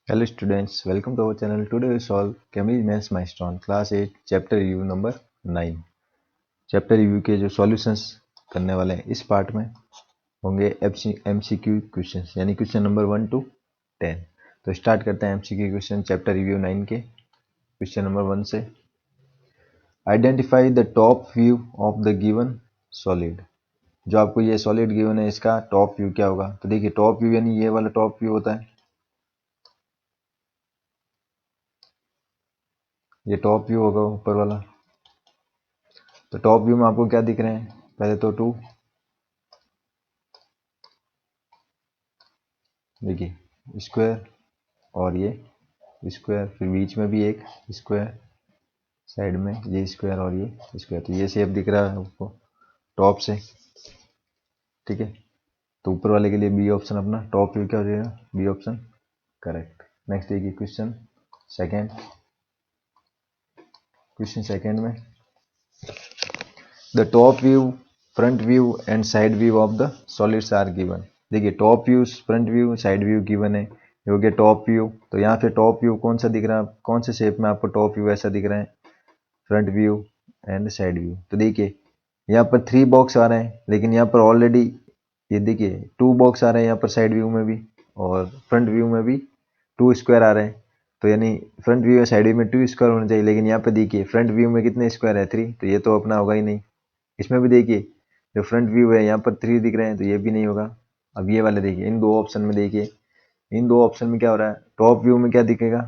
Hello students, welcome to our channel. Today we solve Cambridge Maths Milestone Class 8 Chapter Review number 9. Chapter review के जो solutions करने वाले हैं इस part में होंगे MCQ क्वेश्चंस यानी क्वेश्चन नंबर 1 to 10. तो स्टार्ट करते हैं MCQ क्वेश्चन चैप्टर रिव्यू 9 के क्वेश्चन नंबर 1 से. Identify the top view of the given solid. जो आपको ये सॉलिड गिवन है इसका टॉप व्यू क्या होगा. तो देखिए टॉप व्यू यानी ये वाला टॉप व्यू होता है, ये टॉप व्यू होगा ऊपर वाला. तो टॉप व्यू में आपको क्या दिख रहे हैं, पहले तो 2, देखिए स्क्वायर और ये स्क्वायर, फिर बीच में भी एक स्क्वायर, साइड में ये स्क्वायर और ये स्क्वायर. तो ये शेप दिख रहा है आपको टॉप से, ठीक है. तो ऊपर वाले के लिए बी ऑप्शन अपना टॉप व्यू क्या हो जाएगा, बी ऑप्शन करेक्ट. नेक्स्ट देखिए क्वेश्चन सेकेंड. क्वेश्चन सेकेंड में the top view, front view and side view of the solids are given. देखिए top view, front view, side view given है. ये हो गया टॉप व्यू. तो यहाँ पे टॉप व्यू कौन सा दिख रहा है, कौन से शेप में आपको टॉप व्यू ऐसा दिख रहा है, front view and side view. तो देखिए यहाँ पर 3 बॉक्स आ रहे हैं, लेकिन यहाँ पर ऑलरेडी ये देखिए 2 बॉक्स आ रहे हैं यहाँ पर साइड व्यू में भी, और फ्रंट व्यू में भी 2 स्क्वायर आ रहे हैं. तो यानी फ्रंट व्यू या साइड व्यू में 2 स्क्वायर होने चाहिए, लेकिन यहाँ पे देखिए फ्रंट व्यू में कितने स्क्वायर है, 3. तो ये तो अपना होगा ही नहीं. इसमें भी देखिए जो फ्रंट व्यू है यहाँ पर 3 दिख रहे हैं, तो ये भी नहीं होगा. अब ये वाले देखिए, इन दो ऑप्शन में देखिए, इन दो ऑप्शन में क्या हो रहा है, टॉप व्यू में क्या दिखेगा,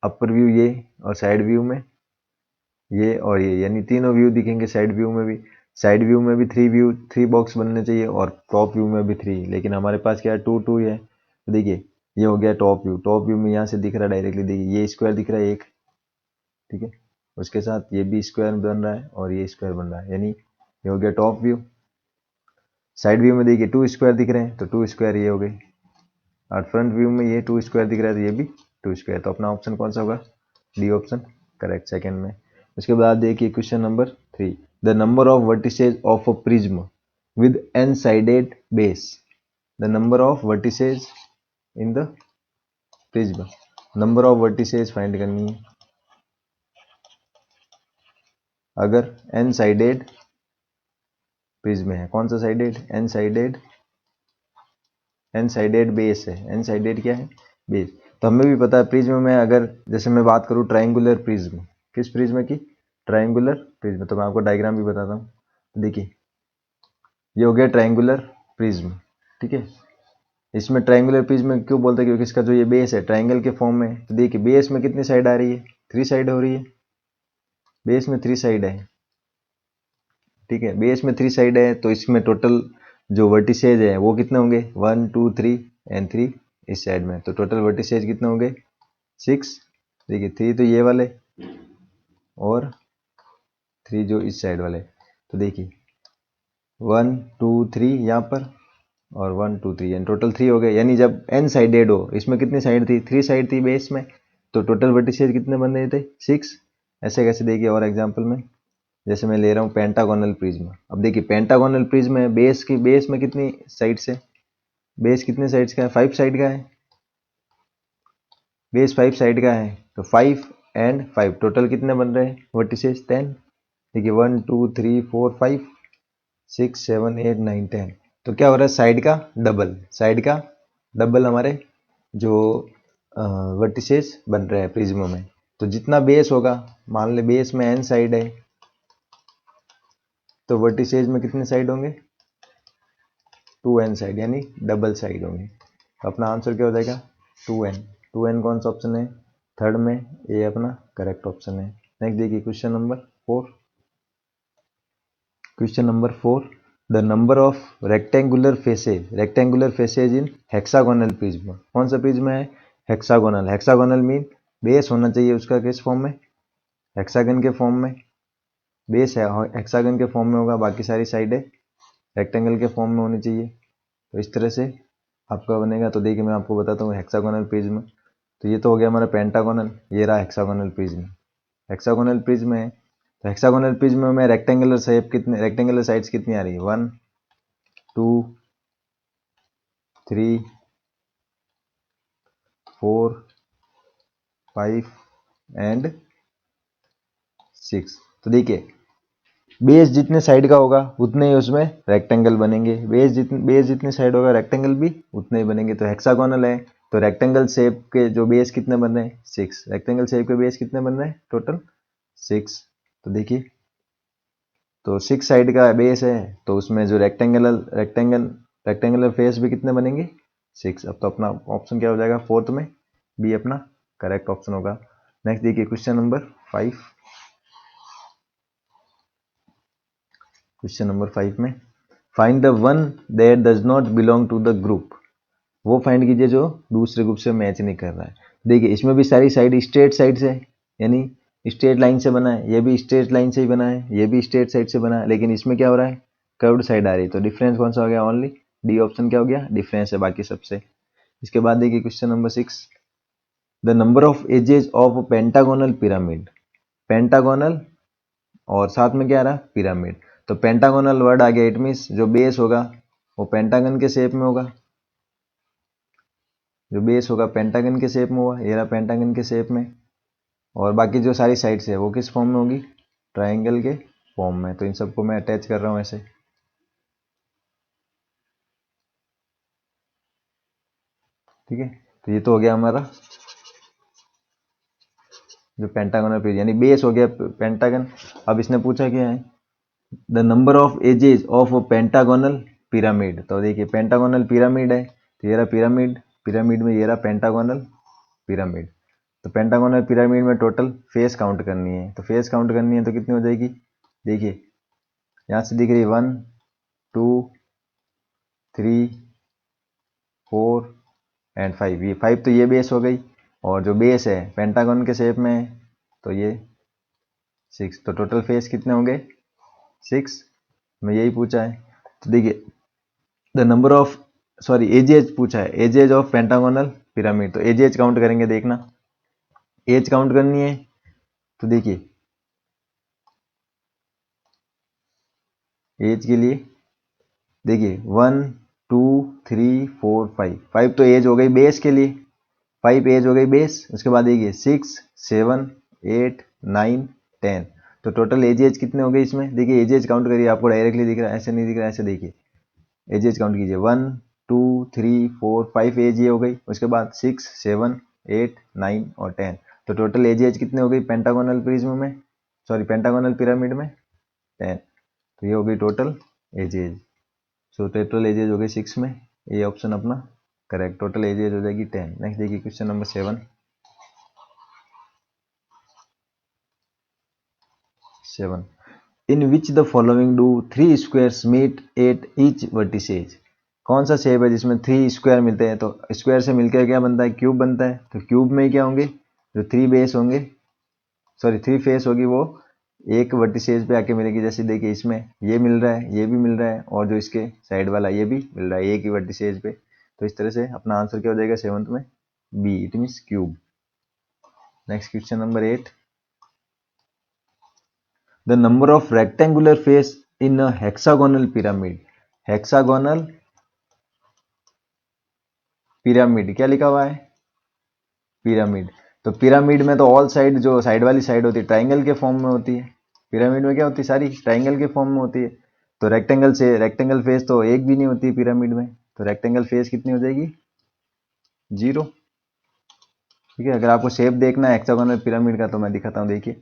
अपर व्यू ये, और साइड व्यू में ये और ये, यानी तीनों व्यू दिखेंगे. साइड व्यू में भी, साइड व्यू में भी 3 बॉक्स बनने चाहिए, और टॉप व्यू में भी 3, लेकिन हमारे पास क्या है 2 है. तो देखिए ये हो गया टॉप व्यू. टॉप व्यू में यहाँ से दिख रहा है डायरेक्टली, देखिए ये स्क्वायर दिख रहा है एक, ठीक है, उसके साथ ये भी स्क्वायर बन रहा है और ये स्क्वायर बन रहा है, यानी ये हो गया टॉप व्यू. साइड व्यू में देखिए 2 स्क्वायर दिख रहे हैं, तो 2 स्क्वायर ये हो गए, और फ्रंट व्यू में ये 2 स्क्वायर दिख रहा है, तो ये भी 2 स्क्वायर. तो अपना ऑप्शन कौन सा होगा, डी ऑप्शन करेक्ट सेकेंड में. उसके बाद देखिए question number 3. The number of vertices of a prism with n sided base. The number of vertices in the prism, number of vertices find करनी है. अगर एन साइडेड प्रिज्म है, कौन सा sided, n sided, n sided base है. N sided क्या है, base. तो हमें भी पता है प्रिज्म में, अगर जैसे मैं बात करूँ ट्राइंगुलर प्रिज्म, किस प्रिज्म की, ट्राइंगुलर प्रिज्म. तो मैं आपको डायग्राम भी बताता हूँ. देखिए ये हो गया ट्राइंगुलर प्रिज्म, ठीक है. इसमें ट्राइंगुलर प्रिज्म क्यों बोलते हैं, क्योंकि इसका जो ये बेस है ट्राइंगल के फॉर्म में. तो देखिए बेस में कितनी साइड आ रही है, 3 साइड हो रही है, बेस में 3 साइड है, ठीक है. बेस में 3 साइड है, तो इसमें टोटल जो वर्टिसेज है वो कितने होंगे, 1 2 3 एंड 3 इस साइड में. तो टोटल वर्टिसेज कितने होंगे, 6. देखिए 3 तो ये वाले और 3 जो इस साइड वाले. तो देखिए 1 2 3 यहाँ पर और 1 2 3, यानी टोटल 3 हो गए. यानी जब एन साइडेड हो, इसमें कितनी साइड थी, 3 साइड थी बेस में, तो टोटल वर्टिसेज कितने बन रहे थे, 6. ऐसे कैसे, देखिए और एग्जाम्पल में, जैसे मैं ले रहा हूँ पेंटागोनल प्रिज्म. अब देखिए पेंटागोनल प्रिज्म है, बेस की, बेस में कितनी साइड्स है, बेस कितने साइड्स का है, 5 साइड का है, बेस 5 साइड का है. तो 5 एंड 5 टोटल कितने बन रहे हैं वर्टिसेज, 10. देखिए 1 2 3 4 5 6 7 8 9 10. तो क्या हो रहा है, साइड का डबल, साइड का डबल हमारे जो वर्टिसेज बन रहे हैं प्रिज्म में. तो जितना बेस होगा, मान ले बेस में एन साइड है, तो वर्टिसेज में कितने साइड होंगे, 2n साइड, यानी डबल साइड होंगे. तो अपना आंसर क्या हो जाएगा, 2n. 2n कौन सा ऑप्शन है, थर्ड में, ए अपना करेक्ट ऑप्शन है. नेक्स्ट देखिए question number 4. Question number 4. The number of rectangular faces in hexagonal prism. कौन सा प्रिज्म है, हेक्सागोनल. हेक्सागोनल मीन बेस होना चाहिए उसका किस फॉर्म में, हेक्सागन के फॉर्म में. बेस है हेक्सागन के फॉर्म में होगा, बाकी सारी साइडें रेक्टेंगल के फॉर्म में होनी चाहिए. तो इस तरह से आपका बनेगा. तो देखिए मैं आपको बताता हूँ हेक्सागोनल प्रिज्म. तो ये तो हो गया हमारा पेंटागोनल, ये रहा हेक्सागोनल प्रिज्म. हेक्सागोनल प्रिज्म है, तो हेक्सागोनल प्रिज्म में रेक्टेंगुलर शेप कितने, रेक्टेंगुलर साइड्स कितनी आ रही है, 1 2 3 4, 5 एंड 6। तो देखिए बेस जितने साइड का होगा उतने ही उसमें रेक्टेंगल बनेंगे, बेस जितने साइड होगा रेक्टेंगल भी उतने ही बनेंगे। तो हेक्सागोनल है तो रेक्टेंगल शेप के जो बेस कितने बन रहे हैं 6, रेक्टेंगल शेप के बेस कितने बन रहे हैं टोटल 6। तो देखिए तो 6 साइड का बेस है तो उसमें जो रेक्टेंगुलर फेस भी कितने बनेंगे 6। अब तो अपना ऑप्शन क्या हो जाएगा फोर्थ में बी अपना करेक्ट ऑप्शन होगा। नेक्स्ट देखिए क्वेश्चन नंबर 5। क्वेश्चन नंबर 5 में find the one that does not belong to the group. वो फाइंड कीजिए जो दूसरे ग्रुप से मैच नहीं कर रहा है। देखिए इसमें भी सारी साइड स्ट्रेट साइड से यानी स्ट्रेट लाइन से बना है, ये भी स्ट्रेट लाइन से ही बना है, ये भी स्ट्रेट साइड से बना है, लेकिन इसमें क्या हो रहा है कर्व्ड साइड आ रही है। तो डिफरेंस कौन सा हो गया ओनली डी ऑप्शन क्या हो गया डिफरेंस है बाकी सबसे। इसके बाद देखिए question number 6 the number of edges of pentagonal pyramid. Pentagonal और साथ में क्या आ रहा पिरामिड। तो पेंटागोनल वर्ड आ गया, इट मीन्स जो बेस होगा वो पेंटागन के शेप में होगा, जो बेस होगा पेंटागन के शेप में होगा, ये रहा पेंटागन के शेप में। और बाकी जो सारी साइड्स है वो किस फॉर्म में होगी ट्रायंगल के फॉर्म में। तो इन सबको मैं अटैच कर रहा हूँ ऐसे, ठीक है। तो ये तो हो गया हमारा जो पेंटागोनल पिरामिड यानी बेस हो गया पेंटागन। अब इसने पूछा क्या है the number of edges of pentagonal pyramid. तो देखिए पेंटागोनल पिरामिड है तो ये रहा पिरामिड, पिरामिड में ये रहा पेंटागोनल पिरामिड। तो पेंटागोनल पिरामिड में टोटल फेस काउंट करनी है। तो फेस काउंट करनी है तो कितनी हो जाएगी देखिए यहाँ से दिख रही है 1 2 3 4 एंड 5। ये 5 तो ये बेस हो गई और जो बेस है पेंटागन के शेप में है तो ये 6। तो टोटल फेस कितने होंगे 6 में यही पूछा है। तो देखिए द नंबर ऑफ एजेज पूछा है, एजेज ऑफ पेंटागोनल पिरामिड। तो एजेज काउंट करेंगे, देखना एज काउंट करनी है। तो देखिए एज के लिए देखिए 1 2 3 4 5, 5 तो एज हो गई बेस के लिए, 5 एज हो गई बेस। उसके बाद देखिए 6 7 8 9 10। तो टोटल एज कितने हो गए इसमें देखिए एज काउंट करिए, आपको डायरेक्टली दिख रहा है ऐसे नहीं दिख रहा है, ऐसे देखिए एजेस काउंट कीजिए 1 2 3 4 5 एज ये हो गई। उसके बाद 6 7 8 9 और 10। तो टोटल एज कितने हो गई पेंटागोनल प्रिज्म में पेंटागोनल पिरामिड में 10। तो ये हो गई total edges. So total edges हो गई 6 में, ये ऑप्शन अपना करेक्ट, टोटल एजेज हो जाएगी 10। नेक्स्ट देखिए question number 7 in which the following do 3 squares meet at each vertices. कौन सा शेप है जिसमें 3 स्क्वायर मिलते हैं। तो स्क्वायर से मिलकर क्या बनता है क्यूब बनता है। तो क्यूब में क्या होंगे जो 3 बेस होंगे 3 फेस होगी वो एक वर्टिसेज पे आके मिलेगी। जैसे देखिए इसमें ये मिल रहा है, ये भी मिल रहा है और जो इसके साइड वाला ये भी मिल रहा है एक ही वर्टिसेज पे। तो इस तरह से अपना आंसर क्या हो जाएगा 7th में B it means cube. Next question number 8 the number of rectangular face in a hexagonal pyramid. Hexagonal pyramid क्या लिखा हुआ है पिरामिड। तो पिरामिड में तो ऑल साइड जो साइड वाली साइड होती है ट्राइंगल के फॉर्म में होती है। पिरामिड में क्या होती है सारी ट्राइंगल के फॉर्म में होती है। तो रेक्टेंगल फेस तो एक भी नहीं होती है पिरामिड में। तो रेक्टेंगल फेस कितनी हो जाएगी 0, ठीक है। अगर आपको शेप देखना है हेक्सागोनल पिरामिड का तो मैं दिखाता हूँ। देखिए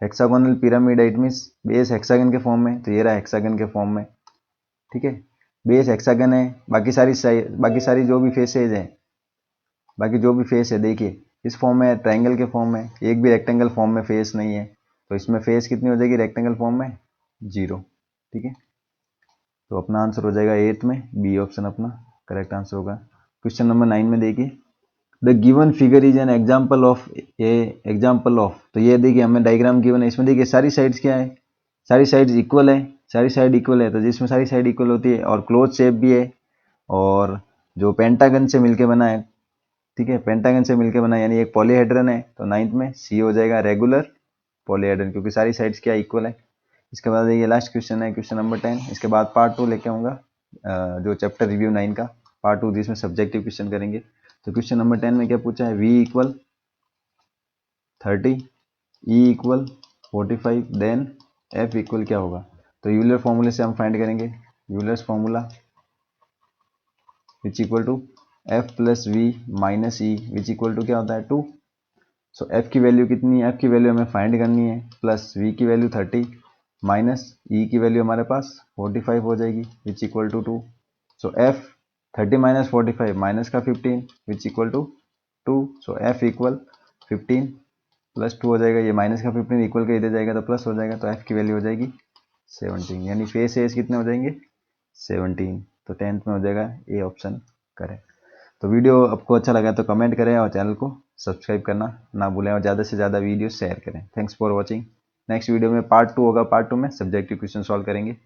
hexagonal pyramid it means base hexagon के फॉर्म में, तो ये रहा हेक्सागन के फॉर्म में, ठीक है। बेस हेक्सागन है, बाकी सारी जो भी फेसेज हैं बाकी जो भी फेस है देखिए इस फॉर्म में ट्रायंगल के फॉर्म में, एक भी रेक्टेंगल फॉर्म में फेस नहीं है। तो इसमें फेस कितनी हो जाएगी रेक्टेंगल फॉर्म में 0, ठीक है। तो अपना आंसर हो जाएगा 8th में बी ऑप्शन अपना करेक्ट आंसर होगा। क्वेश्चन नंबर 9 में देखिए the given figure is an example of. तो ये देखिए हमें डायग्राम गिवन है, इसमें देखिए सारी साइड्स क्या है सारी साइड्स इक्वल है, सारी साइड इक्वल है। तो जिसमें सारी साइड इक्वल होती है और क्लोज शेप भी है और जो पेंटागन से मिलके बना है, ठीक है। पेंटागन से मिलके बना यानी एक पॉलीहेड्रन है। तो 9th में सी हो जाएगा रेगुलर पॉलीहेड्रन क्योंकि सारी साइड्स क्या इक्वल है। इसके बाद ये लास्ट क्वेश्चन है क्वेश्चन नंबर 10। इसके बाद पार्ट 2 लेके आऊँगा जो चैप्टर रिव्यू 9 का पार्ट 2 जिसमें सब्जेक्टिव क्वेश्चन करेंगे। तो क्वेश्चन नंबर 10 में क्या पूछा है, v equal 30, e equal 45, then f equal क्या होगा। तो यूलर फॉर्मूले से हम फाइंड करेंगे, Euler's formula which equal to f plus V minus E which equal to क्या होता है 2। सो f की वैल्यू कितनी है, f की वैल्यू हमें फाइंड करनी है, प्लस v की वैल्यू 30 माइनस e की वैल्यू हमारे पास 45 हो जाएगी which equal to 2। So f 30 minus 45 minus का 15 which equal to 2। So f equal 15 plus 2 हो जाएगा, ये माइनस का 15 इक्वल का इधर जाएगा तो प्लस हो जाएगा, तो f की वैल्यू हो जाएगी 17, यानी फेस एज कितने हो जाएंगे 17। तो 10th में हो जाएगा ए ऑप्शन करें। तो वीडियो आपको अच्छा लगा तो कमेंट करें और चैनल को सब्सक्राइब करना ना भूलें और ज़्यादा से ज़्यादा वीडियो शेयर करें। Thanks for watching. Next video में पार्ट 2 होगा, पार्ट 2 में सब्जेक्टिव क्वेश्चन सॉल्व करेंगे।